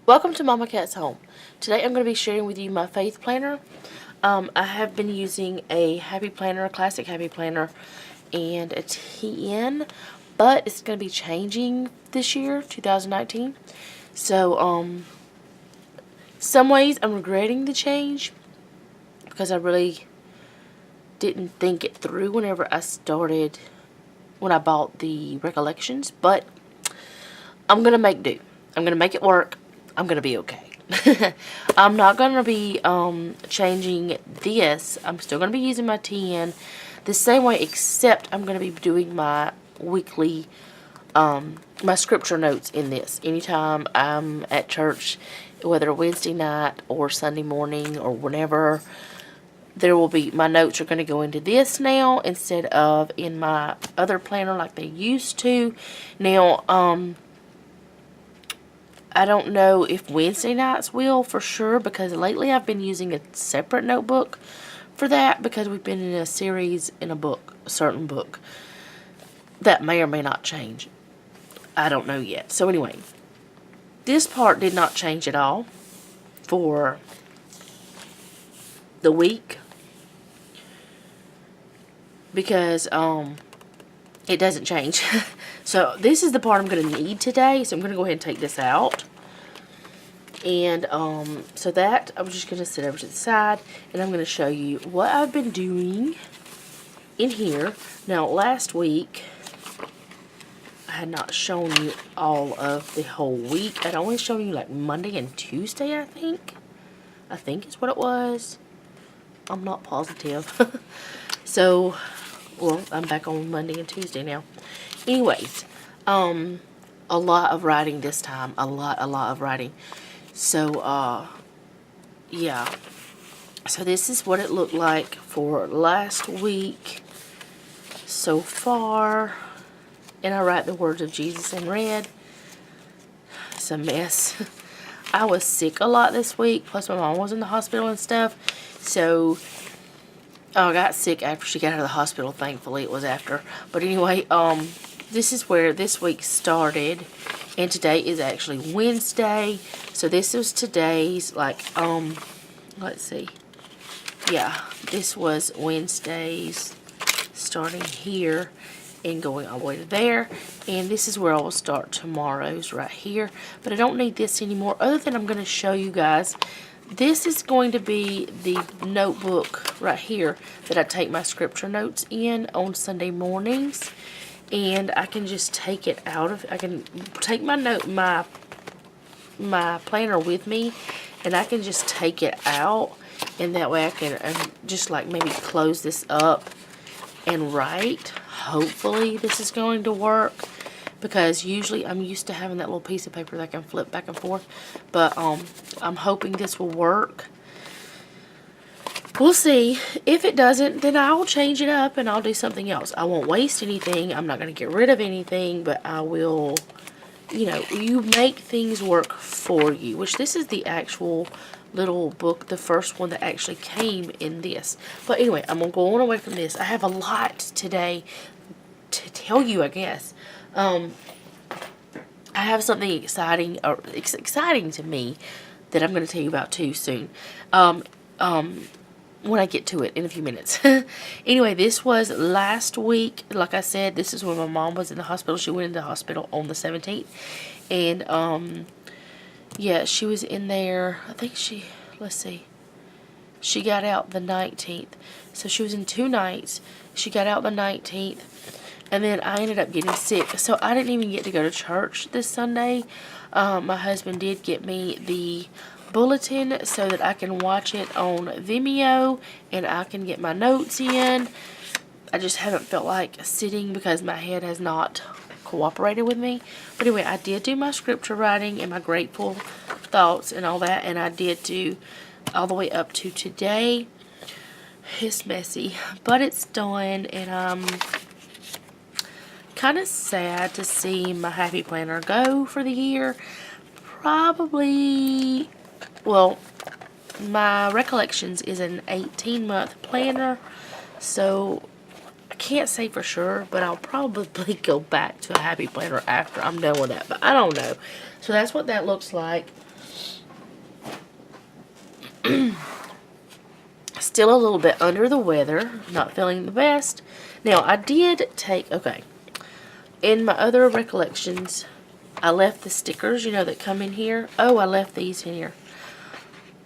Welcome to Mama Cat's Home. Today I'm going to be sharing with you my faith planner. I have been using a Happy Planner, a classic Happy Planner, and a TN, but it's going to be changing this year, 2019. So, some ways I'm regretting the change because I really didn't think it through when I bought the Recollections, but I'm going to make do. I'm going to make it work. I'm going to be okay. I'm not going to be changing this. I'm still going to be using my TN the same way, except I'm going to be doing my weekly, my scripture notes in this. Anytime I'm at church, whether Wednesday night or Sunday morning or whenever, there will be, my notes are going to go into this now instead of in my other planner like they used to. Now, I don't know if Wednesday nights will for sure, because lately I've been using a separate notebook for that because we've been in a series in a certain book. That may or may not change. I don't know yet. So anyway, this part did not change at all for the week because it doesn't change. So this is the part I'm going to need today. So I'm going to go ahead and take this out. And so that I'm just going to sit over to the side, and I'm going to show you what I've been doing in here. Now, last week, I had not shown you all of the whole week. I'd only shown you like Monday and Tuesday, I think. I think is what it was. I'm not positive. So, well, I'm back on Monday and Tuesday now. Anyways, a lot of writing this time. A lot of writing. So, yeah. So this is what it looked like for last week so far. And I write the words of Jesus in red. It's a mess. I was sick a lot this week. Plus my mom was in the hospital and stuff. So, I got sick after she got out of the hospital. Thankfully, it was after. But anyway, this is where this week started. And today is actually Wednesday. So this was today's, like, let's see. Yeah, this was Wednesday's starting here and going all the way to there. And this is where I will start tomorrow's right here. But I don't need this anymore, other than I'm going to show you guys. This is going to be the notebook right here that I take my scripture notes in on Sunday mornings. And I can just take it out of, I can take my planner with me, and I can just take it out, and that way I can just like maybe close this up and write. Hopefully this is going to work, because usually I'm used to having that little piece of paper that I can flip back and forth, but I'm hoping this will work. We'll see. If it doesn't, then I'll change it up and I'll do something else. I won't waste anything. I'm not going to get rid of anything, but I will, you know, you make things work for you, which this is the actual little book, the first one that actually came in this. But anyway, I'm going to go on away from this. I have a lot today to tell you, I guess. I have something exciting, or exciting to me, that I'm going to tell you about too soon. When I get to it in a few minutes. Anyway, this was last week. Like I said, this is when my mom was in the hospital. She went into the hospital on the 17th. And, yeah, she was in there. I think let's see. She got out the 19th. So she was in 2 nights. She got out the 19th. And then I ended up getting sick. So I didn't even get to go to church this Sunday. My husband did get me the bulletin so that I can watch it on Vimeo and I can get my notes in. I just haven't felt like sitting because my head has not cooperated with me. But anyway, I did do my scripture writing and my grateful thoughts and all that, and I did do all the way up to today. It's messy, but it's done, and I'm kind of sad to see my Happy Planner go for the year. Probably, well, my Recollections is an 18-month planner, so I can't say for sure, but I'll probably go back to a Happy Planner after I'm done with that, but I don't know. So that's what that looks like. Still a little bit under the weather. Not feeling the best. Now, I did take... Okay. In my other recollections, I left the stickers, you know, that come in here. Oh, I left these in here.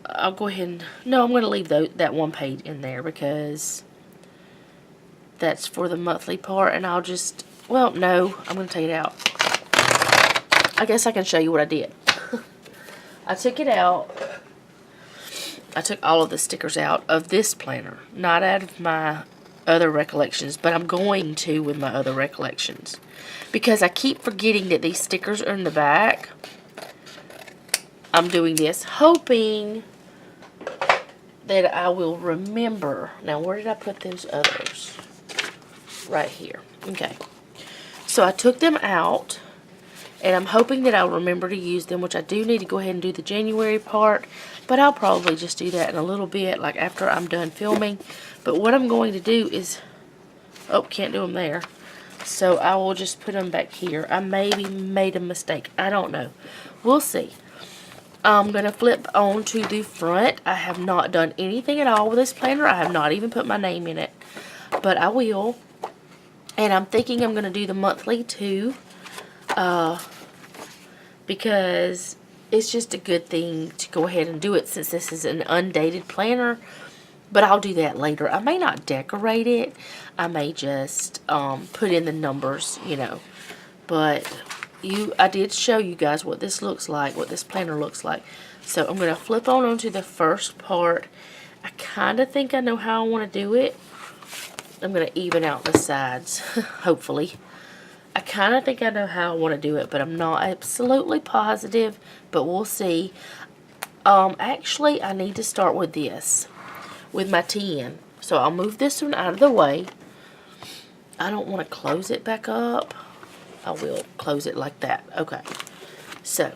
I'll go ahead and... No, I'm going to leave that one page in there because that's for the monthly part. And I'll just... Well, no. I'm going to take it out. I guess I can show you what I did. I took it out. I took all of the stickers out of this planner. Not out of my other recollections, but I'm going to with my other recollections. Because I keep forgetting that these stickers are in the back. I'm doing this hoping that I will remember. Now, where did I put those others? Right here. Okay. So I took them out, and I'm hoping that I'll remember to use them, which I do need to go ahead and do the January part, but I'll probably just do that in a little bit, like after I'm done filming. But what I'm going to do is, oh, can't do them there. So I will just put them back here. I maybe made a mistake. I don't know. We'll see. I'm going to flip on to the front. I have not done anything at all with this planner. I have not even put my name in it. But I will. And I'm thinking I'm going to do the monthly too. Because it's just a good thing to go ahead and do it since this is an undated planner. But I'll do that later. I may not decorate it. I may just put in the numbers, you know. But I did show you guys what this looks like, what this planner looks like. So I'm going to flip on to the first part. I kind of think I know how I want to do it. I'm going to even out the sides, hopefully. I kind of think I know how I want to do it, but I'm not absolutely positive. But we'll see. Actually, I need to start with this. With my 10. So I'll move this one out of the way. I don't want to close it back up. I will close it like that. Okay. So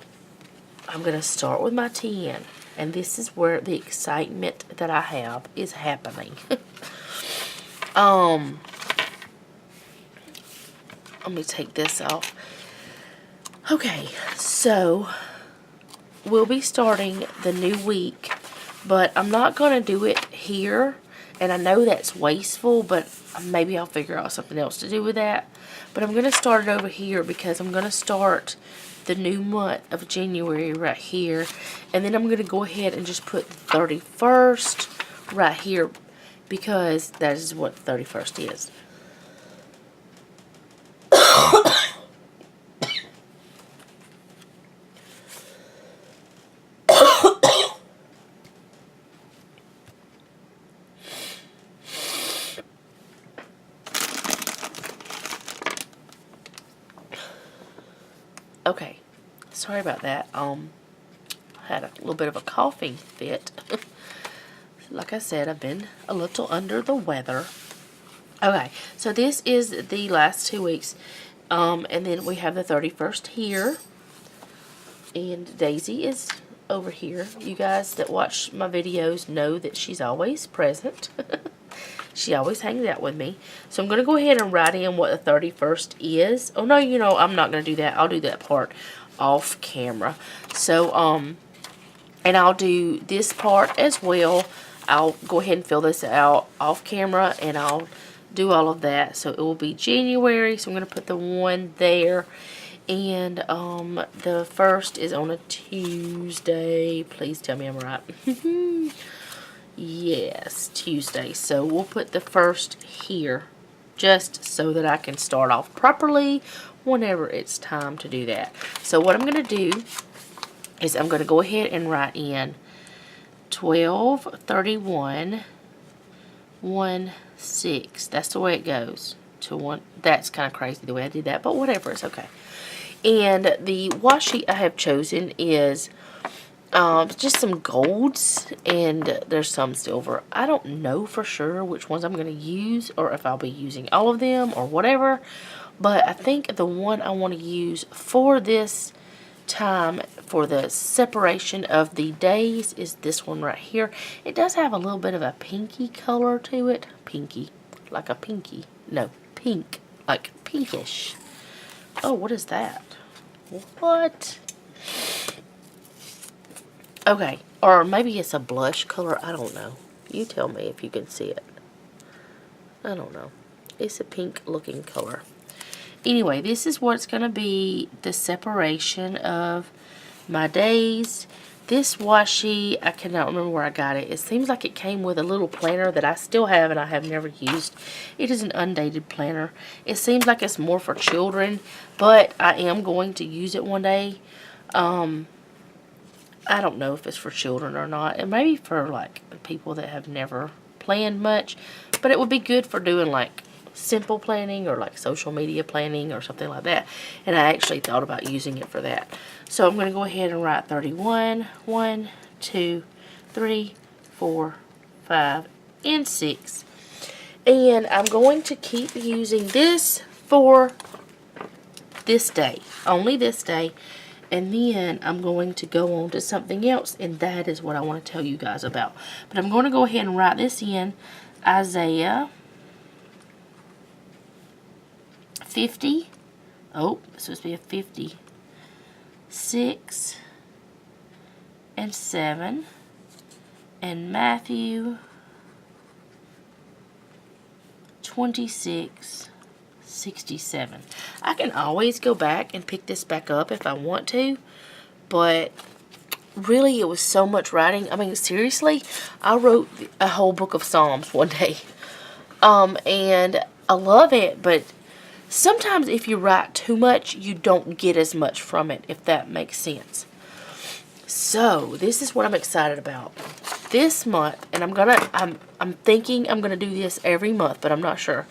I'm going to start with my 10. And this is where the excitement that I have is happening. Let me take this off. Okay. So we'll be starting the new week. But I'm not going to do it here. And I know that's wasteful, but maybe I'll figure out something else to do with that. But I'm going to start it over here because I'm going to start the new month of January right here. And then I'm going to go ahead and just put the 31st right here because that is what the 31st is. Okay, sorry about that. I had a little bit of a coughing fit. Like I said, I've been a little under the weather. Okay, so this is the last 2 weeks. And then we have the 31st here. And Daisy is over here. You guys that watch my videos know that she's always present. She always hangs out with me. So I'm going to go ahead and write in what the 31st is. Oh, no, you know, I'm not going to do that. I'll do that part off camera. So, and I'll do this part as well. I'll go ahead and fill this out off camera, and I'll do all of that. So it will be January. So I'm going to put the 1 there. And the 1st is on a Tuesday. Please tell me I'm right. Yes, Tuesday. So we'll put the 1st here just so that I can start off properly whenever it's time to do that. So what I'm going to do is I'm going to go ahead and write in 12/31/16. That's the way it goes. To 1. That's kind of crazy the way I did that, but whatever, it's okay. And the washi I have chosen is just some golds, and there's some silver. I don't know for sure which ones I'm going to use, or if I'll be using all of them, or whatever. But I think the one I want to use for this time, for the separation of the days, is this one right here. It does have a little bit of a pinky color to it. Pinky. Like a pinky. No, pink. Like pinkish. Oh, what is that? What? Okay, Or maybe it's a blush color. I don't know. You tell me if you can see it. I don't know. It's a pink looking color. Anyway, this is what's going to be the separation of my days. This washi, I cannot remember where I got it. It seems like it came with a little planner that I still have and I have never used. It is an undated planner. It seems like it's more for children, but I am going to use it one day. I don't know if it's for children or not. It may be for like people that have never planned much, but it would be good for doing like simple planning or like social media planning or something like that. And I actually thought about using it for that. So I'm going to go ahead and write 31, 1, 2, 3, 4, 5, and 6. And I'm going to keep using this for this day, only this day. And then I'm going to go on to something else, and that is what I want to tell you guys about. But I'm going to go ahead and write this in. Isaiah 50. Oh, it's supposed to be a 50. 6 and 7. And Matthew 26. 67. I can always go back and pick this back up if I want to, but really it was so much writing. I mean, seriously, I wrote a whole book of Psalms one day. And I love it, but sometimes if you write too much, you don't get as much from it, if that makes sense. So, this is what I'm excited about. This month, and I'm thinking I'm gonna do this every month, but I'm not sure.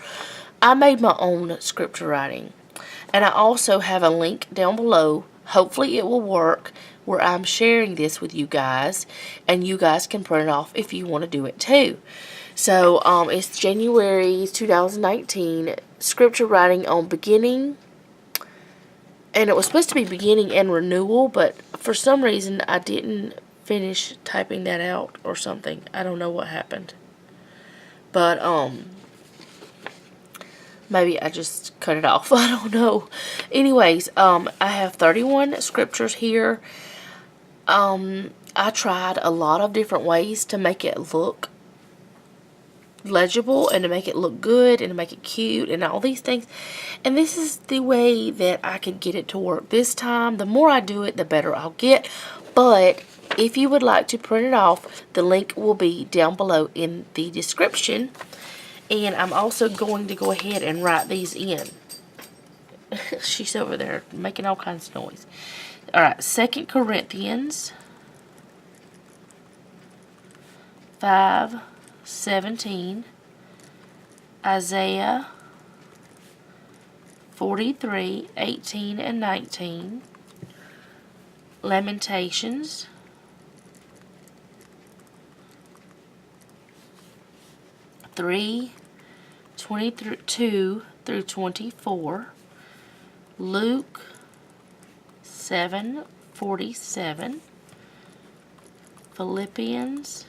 I made my own scripture writing, and I also have a link down below. Hopefully it will work, where I'm sharing this with you guys, and you guys can print it off if you want to do it too. So it's January 2019 scripture writing on beginning, and it was supposed to be beginning and renewal, but for some reason I didn't finish typing that out or something. I don't know what happened, but maybe I just cut it off. I don't know. Anyways, I have 31 scriptures here. I tried a lot of different ways to make it look legible and to make it look good and to make it cute and all these things. And this is the way that I could get it to work this time. The more I do it, the better I'll get. But if you would like to print it off, the link will be down below in the description. And I'm also going to go ahead and write these in. She's over there making all kinds of noise. Alright, 2 Corinthians 5:17, Isaiah 43:18 and 19, Lamentations 3:22 through 24, Luke 7:47, Philippians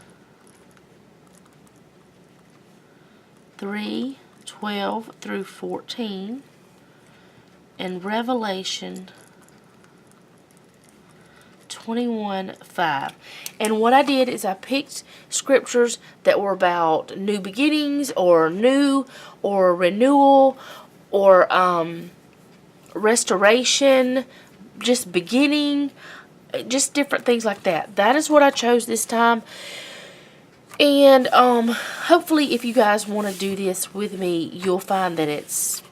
3:12 through 14, and Revelation 21:5. And what I did is I picked scriptures that were about new beginnings or new or renewal or restoration, just beginning, just different things like that. That is what I chose this time. And hopefully if you guys want to do this with me, you'll find that it's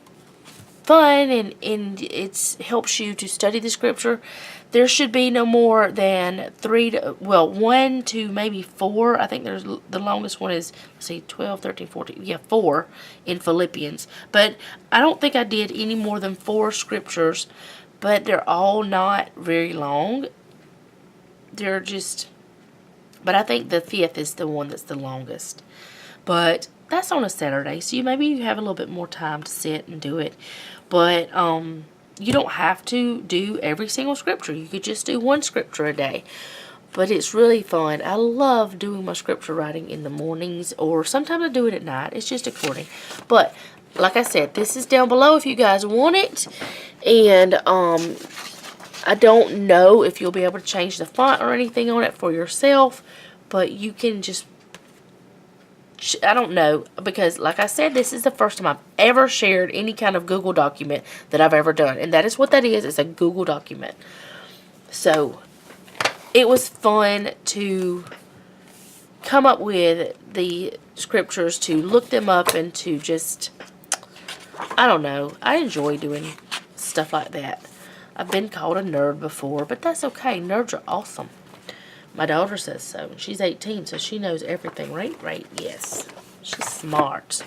fun and it helps you to study the scripture. There should be no more than 1 to maybe 4. I think there's the longest one is, let's see, 12, 13, 14. Yeah, 4 in Philippians. But I don't think I did any more than 4 scriptures, but they're all not very long. They're just, but I think the 5th is the one that's the longest. But that's on a Saturday, so maybe you have a little bit more time to sit and do it. But you don't have to do every single scripture. You could just do 1 scripture a day. But it's really fun. I love doing my scripture writing in the mornings, or sometimes I do it at night. It's just according. But like I said, this is down below if you guys want it. And I don't know if you'll be able to change the font or anything on it for yourself, but you can just, I don't know, because like I said, this is the first time I've ever shared any kind of Google document that I've ever done, and that is what that is. It's a Google document. So it was fun to come up with the scriptures, to look them up, and to just, I don't know, I enjoy doing stuff like that. I've been called a nerd before, but that's okay. Nerds are awesome. My daughter says so. She's 18, so she knows everything. Right? Yes. She's smart.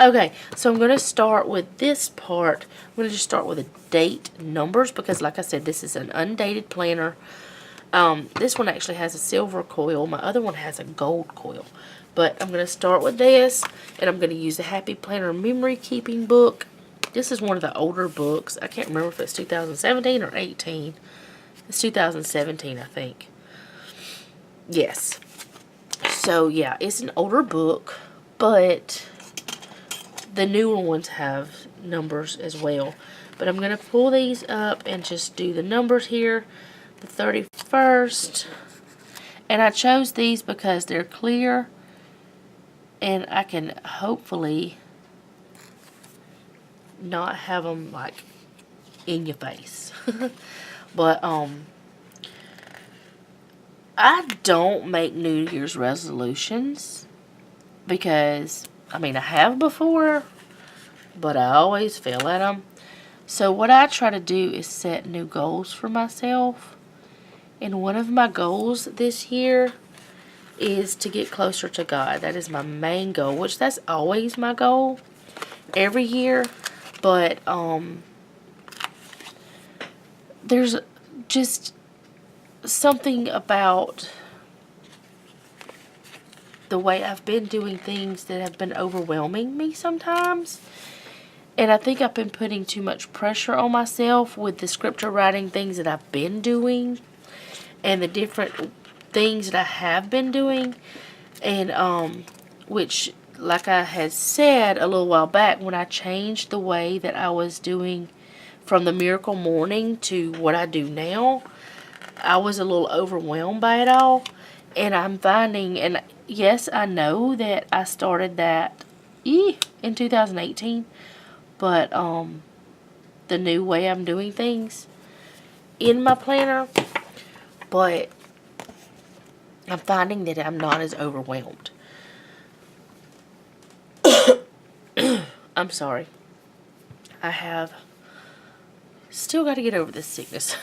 Okay, so I'm going to start with this part. I'm going to just start with the date numbers because, like I said, this is an undated planner. This one actually has a silver coil. My other one has a gold coil. But I'm going to start with this, and I'm going to use the Happy Planner Memory Keeping book. This is one of the older books. I can't remember if it's 2017 or 18. It's 2017, I think. Yes. So, yeah, it's an older book, but the newer ones have numbers as well. But I'm going to pull these up and just do the numbers here. The 31st. And I chose these because they're clear, and I can hopefully not have them like in your face. But I don't make New Year's resolutions because I mean I have before, but I always fail at them. So what I try to do is set new goals for myself, and one of my goals this year is to get closer to God. That is my main goal, which that's always my goal every year. But there's just something about the way I've been doing things that have been overwhelming me sometimes. And I think I've been putting too much pressure on myself with the scripture writing things that I've been doing and the different things that I have been doing. And which, like I had said a little while back, when I changed the way that I was doing from the Miracle Morning to what I do now, I was a little overwhelmed by it all. And I'm finding, and yes, I know that I started that in 2018, but the new way I'm doing things in my planner, but I'm finding that I'm not as overwhelmed. I'm sorry. I have still got to get over this sickness.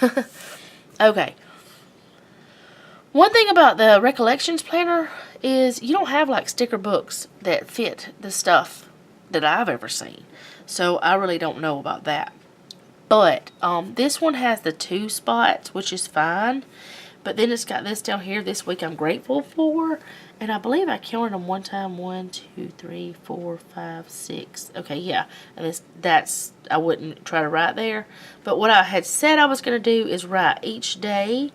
Okay. One thing about the Recollections planner is you don't have like sticker books that fit the stuff that I've ever seen. So I really don't know about that. But this one has the 2 spots, which is fine. But then it's got this down here, this week I'm grateful for. And I believe I counted them one time. 1, 2, 3, 4, 5, 6. Okay, yeah. And that's, I wouldn't try to write there. But what I had said I was going to do is write each day.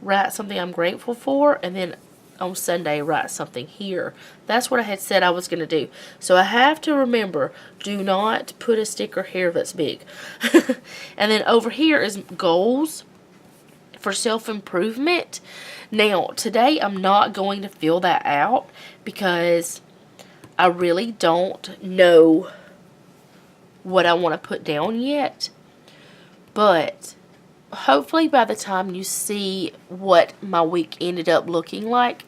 Write something I'm grateful for. And then on Sunday, write something here. That's what I had said I was going to do. So I have to remember, do not put a sticker here that's big. And then over here is goals for self-improvement. Now, today I'm not going to fill that out because I really don't know what I want to put down yet. But hopefully by the time you see what my week ended up looking like,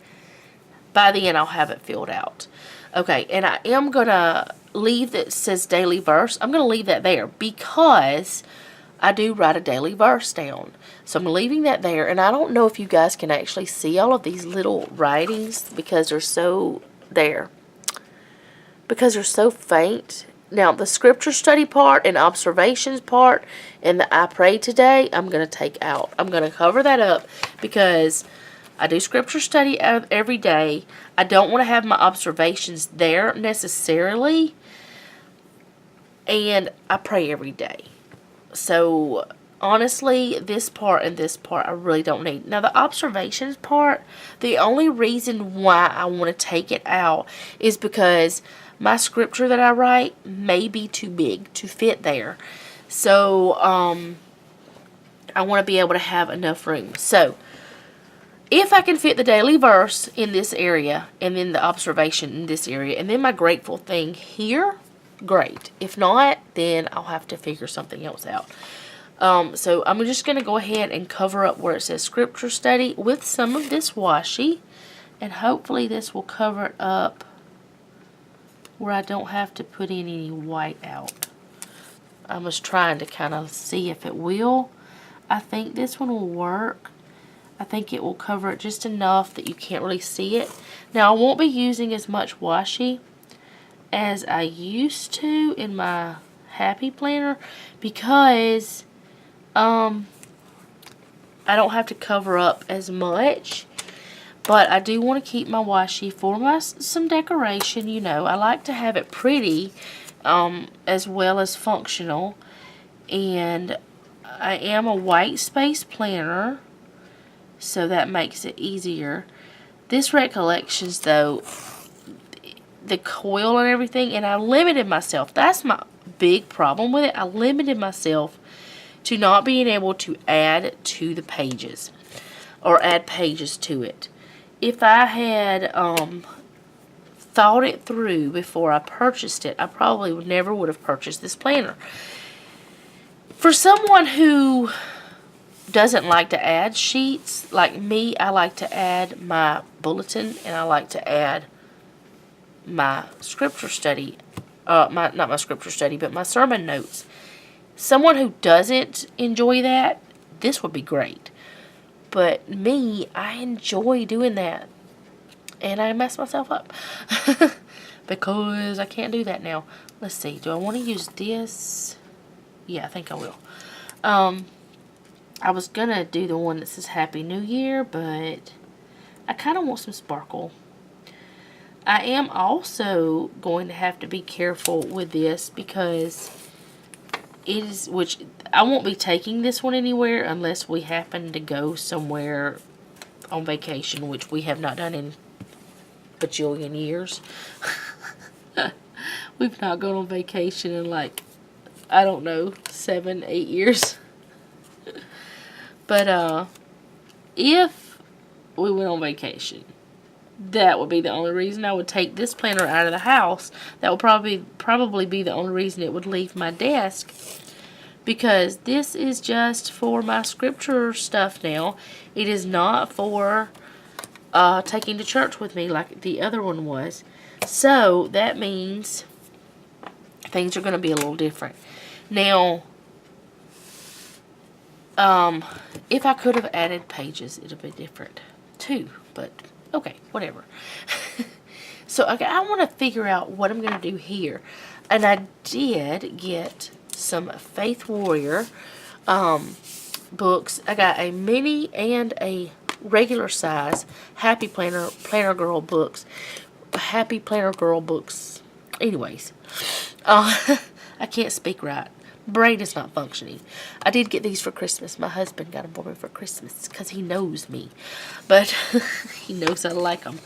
by the end I'll have it filled out. Okay, and I am going to leave that says daily verse. I'm going to leave that there because I do write a daily verse down. So I'm leaving that there, and I don't know if you guys can actually see all of these little writings because they're so faint. Now, the scripture study part and observations part and the I pray today, I'm going to take out. I'm going to cover that up because I do scripture study every day. I don't want to have my observations there necessarily, and I pray every day. So honestly, this part and this part I really don't need. Now the observations part, the only reason why I want to take it out is because my scripture that I write may be too big to fit there. So I want to be able to have enough room. So, if I can fit the daily verse in this area, and then the observation in this area, and then my grateful thing here, great. If not, then I'll have to figure something else out. So I'm just going to go ahead and cover up where it says scripture study with some of this washi. And hopefully this will cover it up where I don't have to put in any white out. I was trying to kind of see if it will. I think this one will work. I think it will cover it just enough that you can't really see it. Now I won't be using as much washi as I used to in my Happy Planner because I don't have to cover up as much. But I do want to keep my washi for some decoration. You know, I like to have it pretty as well as functional. And I am a white space planner, so that makes it easier. This Recollections, though, the coil and everything, and I limited myself. That's my big problem with it. I limited myself to not being able to add to the pages or add pages to it. If I had thought it through before I purchased it, I probably never would have purchased this planner. For someone who doesn't like to add sheets, like me, I like to add my bulletin and I like to add my scripture study, not my scripture study, but my sermon notes. Someone who doesn't enjoy that, this would be great. But me, I enjoy doing that. And I mess myself up. Because I can't do that now. Let's see. Do I want to use this? Yeah, I think I will. I was going to do the one that says Happy New Year. But I kind of want some sparkle. I am also going to have to be careful with this. Because it is, which I won't be taking this one anywhere unless we happen to go somewhere on vacation, which we have not done in bajillion years. We've not gone on vacation in like, I don't know, 7, 8 years. But if we went on vacation, that would be the only reason I would take this planner out of the house. That would probably be the only reason it would leave my desk. Because this is just for my scripture stuff now. It is not for taking to church with me like the other one was. So that means things are going to be a little different. Now, if I could have added pages, it would be different too. But okay, whatever. So okay, I want to figure out what I'm going to do here. And I did get some Faith Warrior books. I got a mini and a regular size Happy Planner Girl books. Happy Planner Girl books. Anyways, I can't speak right. Brain is not functioning. I did get these for Christmas. My husband got them for me for Christmas because he knows me. But he knows I like them.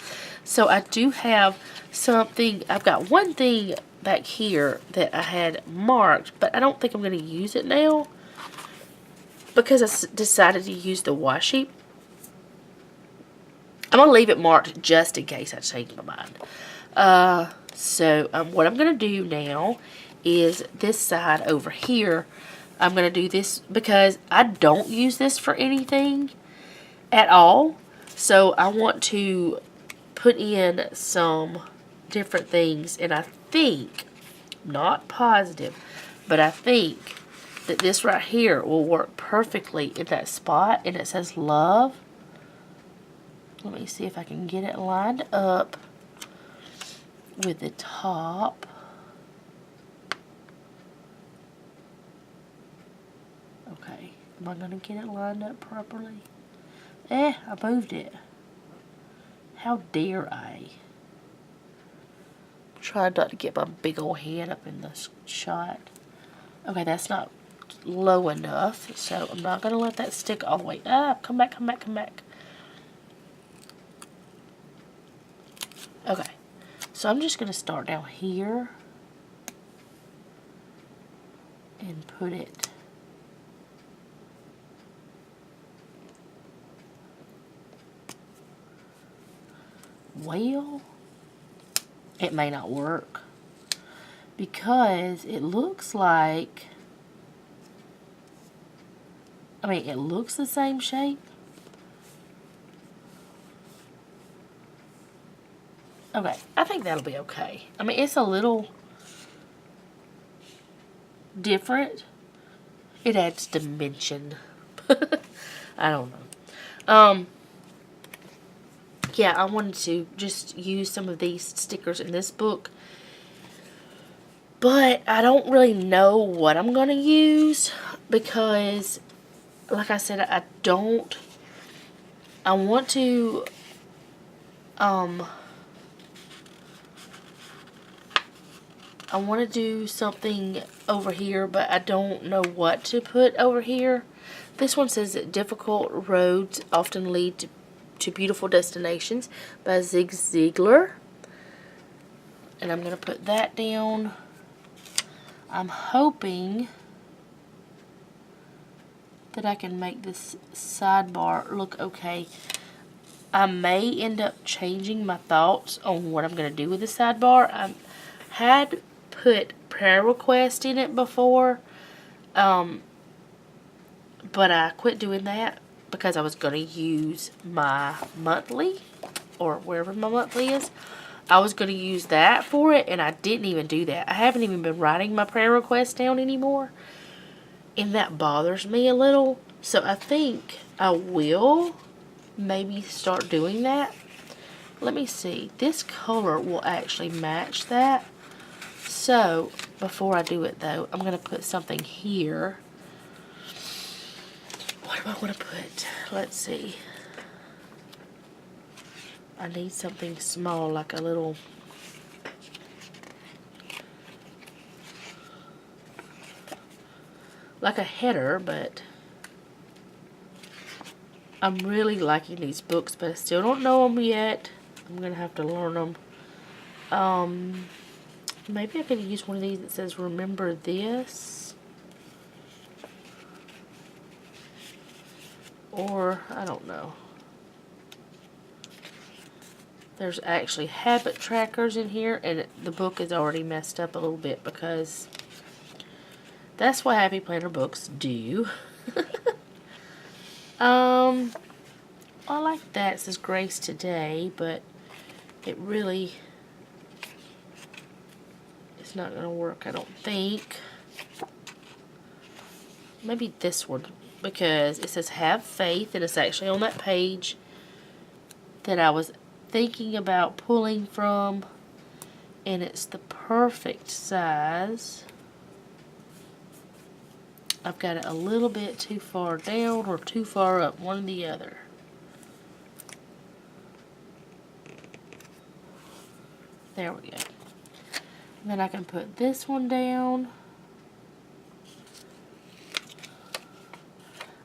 So I do have something. I've got one thing back here that I had marked, but I don't think I'm going to use it now because I decided to use the washi. I'm going to leave it marked just in case I change my mind. So what I'm going to do now is this side over here. I'm going to do this because I don't use this for anything at all. So I want to put in some different things, and I think, not positive, but I think that this right here will work perfectly in that spot, and it says love. Let me see if I can get it lined up with the top. Okay, am I going to get it lined up properly? I moved it. How dare I? Try not to get my big old head up in the shot. Okay, that's not low enough, so I'm not going to let that stick all the way up. Come back, come back, come back. Okay, so I'm just going to start down here and put it well, it may not work because it looks like, I mean, it looks the same shape. Okay, I think that'll be okay. I mean, it's a little different. It adds dimension. I don't know. Yeah, I wanted to just use some of these stickers in this book. But I don't really know what I'm going to use because, like I said, I want to, I want to do something over here, but I don't know what to put over here. This one says that difficult roads often lead to beautiful destinations by Zig Ziglar. And I'm going to put that down. I'm hoping that I can make this sidebar look okay. I may end up changing my thoughts on what I'm going to do with the sidebar. I had put prayer request in it before, but I quit doing that because I was going to use my monthly, or wherever my monthly is. I was going to use that for it, and I didn't even do that. I haven't even been writing my prayer requests down anymore, and that bothers me a little. So I think I will maybe start doing that. Let me see. This color will actually match that. So before I do it though, I'm going to put something here. What do I want to put? Let's see. I need something small, like a little, like a header, but I'm really liking these books, but I still don't know them yet. I'm going to have to learn them. Maybe I could use one of these that says, remember this. Or, I don't know. There's actually habit trackers in here, and the book is already messed up a little bit because that's what Happy Planner books do. I like that. It says Grace Today, but it really is not going to work, I don't think. Maybe this one, because it says have faith, and it's actually on that page that I was thinking about pulling from, and it's the perfect size. I've got it a little bit too far down or too far up, one or the other. There we go. And then I can put this one down.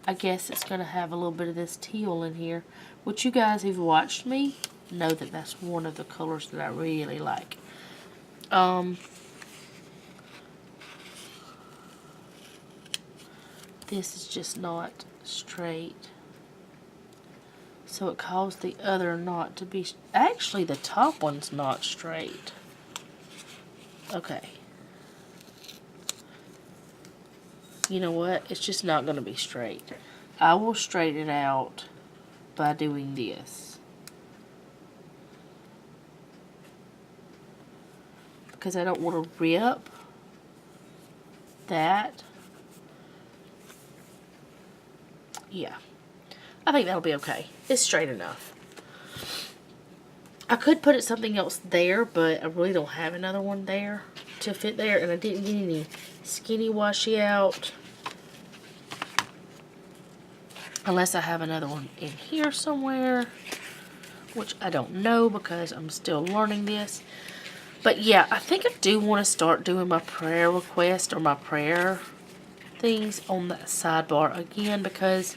I guess it's going to have a little bit of this teal in here, which you guys who've watched me know that that's one of the colors that I really like. This is just not straight, so it caused the other not to be, actually the top one's not straight. Okay. You know what? It's just not going to be straight. I will straighten it out by doing this. Because I don't want to rip that. Yeah. I think that'll be okay. It's straight enough. I could put it something else there, but I really don't have another one there to fit there. And I didn't get any skinny washi out. Unless I have another one in here somewhere. Which I don't know because I'm still learning this. But yeah, I think I do want to start doing my prayer request or my prayer things on that sidebar again, because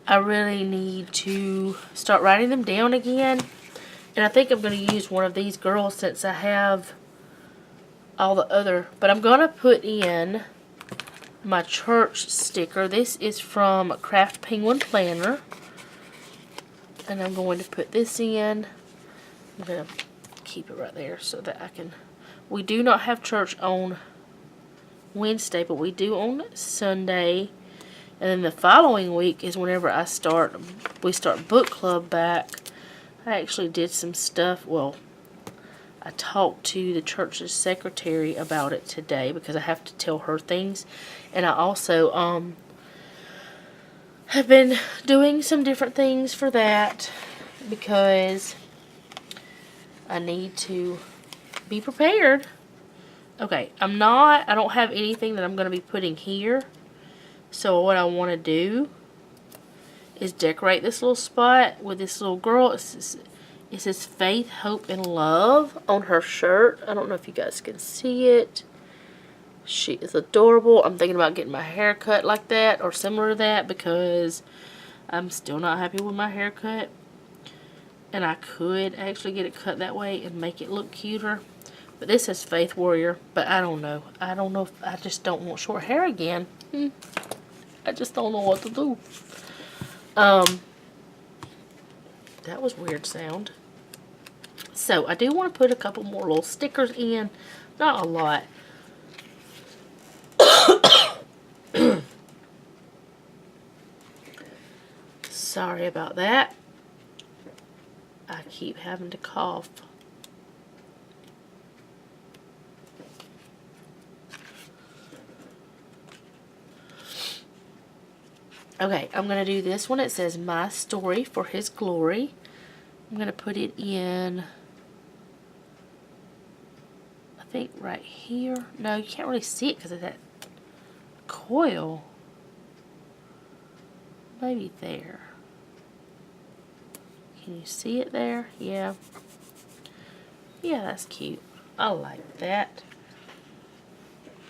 I really need to start writing them down again. And I think I'm going to use one of these girls since I have all the other. But I'm going to put in my church sticker. This is from Craft Penguin Planner. And I'm going to put this in. I'm going to keep it right there so that I can... We do not have church on Wednesday, but we do on Sunday. And then the following week is whenever we start book club back. I actually did some stuff. Well, I talked to the church's secretary about it today because I have to tell her things. And I also have been doing some different things for that because I need to be prepared. Okay, I don't have anything that I'm going to be putting here. So what I want to do is decorate this little spot with this little girl. It says Faith, Hope, and Love on her shirt. I don't know if you guys can see it. She is adorable. I'm thinking about getting my hair cut like that or similar to that because I'm still not happy with my haircut. And I could actually get it cut that way and make it look cuter. But this says Faith Warrior, but I don't know. I don't know if I just don't want short hair again. I just don't know what to do. That was weird sound. So I do want to put a couple more little stickers in. Not a lot. Sorry about that. I keep having to cough. Okay, I'm going to do this one. It says My Story for His Glory. I'm going to put it in, I think right here. No, you can't really see it because of that coil. Maybe there. Can you see it there? Yeah. Yeah, that's cute. I like that.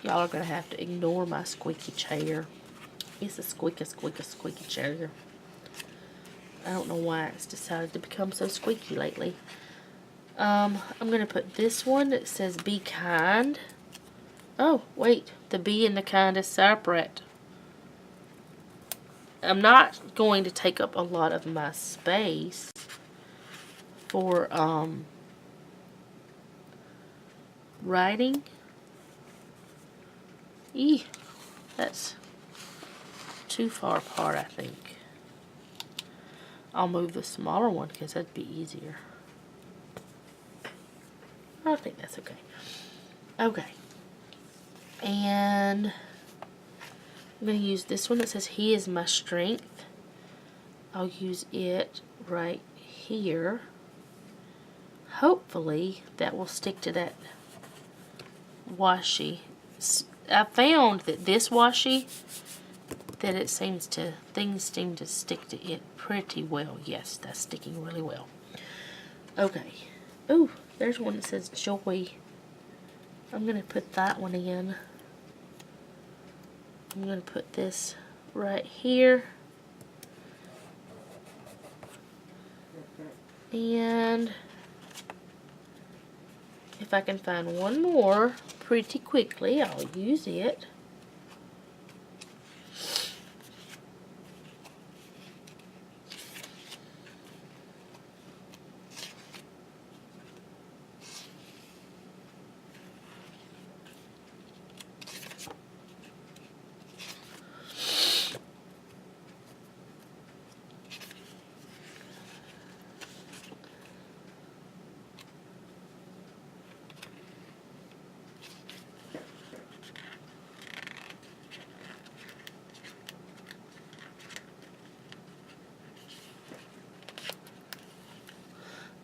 Y'all are going to have to ignore my squeaky chair. It's a squeaky chair. I don't know why it's decided to become so squeaky lately. I'm going to put this one that says Be Kind. Oh, wait. The be and the kind is separate. I'm not going to take up a lot of my space for writing. That's too far apart, I think. I'll move the smaller one because that'd be easier. I think that's okay. Okay. And I'm going to use this one that says He is my strength. I'll use it right here. Hopefully that will stick to that washi. I found that this washi, that things seem to stick to it pretty well. Yes, that's sticking really well. Okay. Ooh, there's one that says Joy. I'm going to put that one in. I'm going to put this right here. And if I can find one more pretty quickly, I'll use it.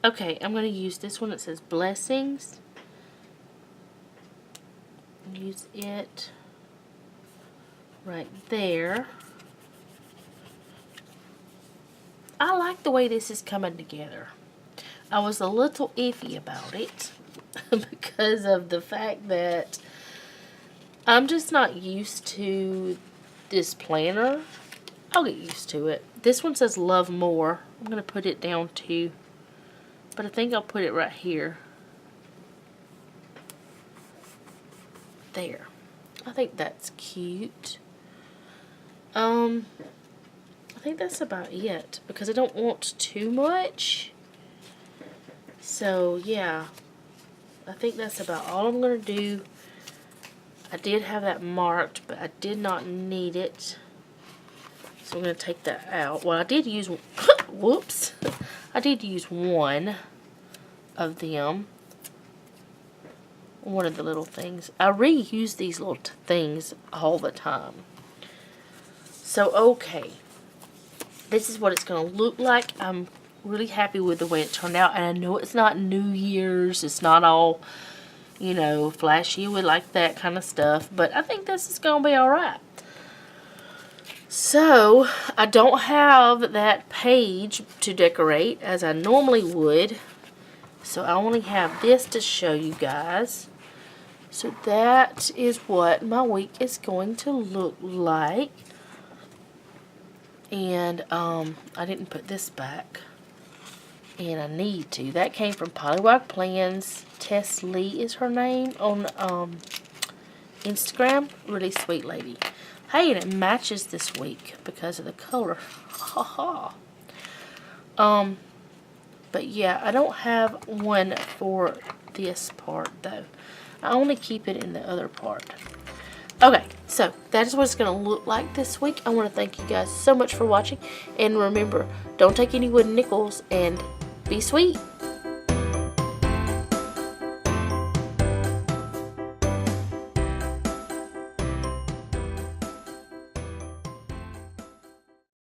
Okay, I'm going to use this one that says Blessings. Use it right there. I like the way this is coming together. I was a little iffy about it because of the fact that I'm just not used to this planner. I'll get used to it. This one says Love More. I'm going to put it down too. But I think I'll put it right here. There. I think that's cute. I think that's about it because I don't want too much. So yeah, I think that's about all I'm going to do. I did have that marked, but I did not need it. So I'm going to take that out. Well, I did use, whoops, I did use one of them. One of the little things. I reuse these little things all the time. So, okay. This is what it's going to look like. I'm really happy with the way it turned out. And I know it's not New Year's. It's not all, you know, flashy with like that kind of stuff. But I think this is going to be alright. So, I don't have that page to decorate as I normally would. So, I only have this to show you guys. So that is what my week is going to look like. And I didn't put this back. And I need to. That came from Pollywog Plans. Tess Lee is her name on Instagram. Really sweet lady. Hey, and it matches this week because of the color. Ha ha. But yeah, I don't have one for this part though. I only keep it in the other part. Okay, so that is what it's going to look like this week. I want to thank you guys so much for watching. And remember, don't take any wooden nickels and be sweet.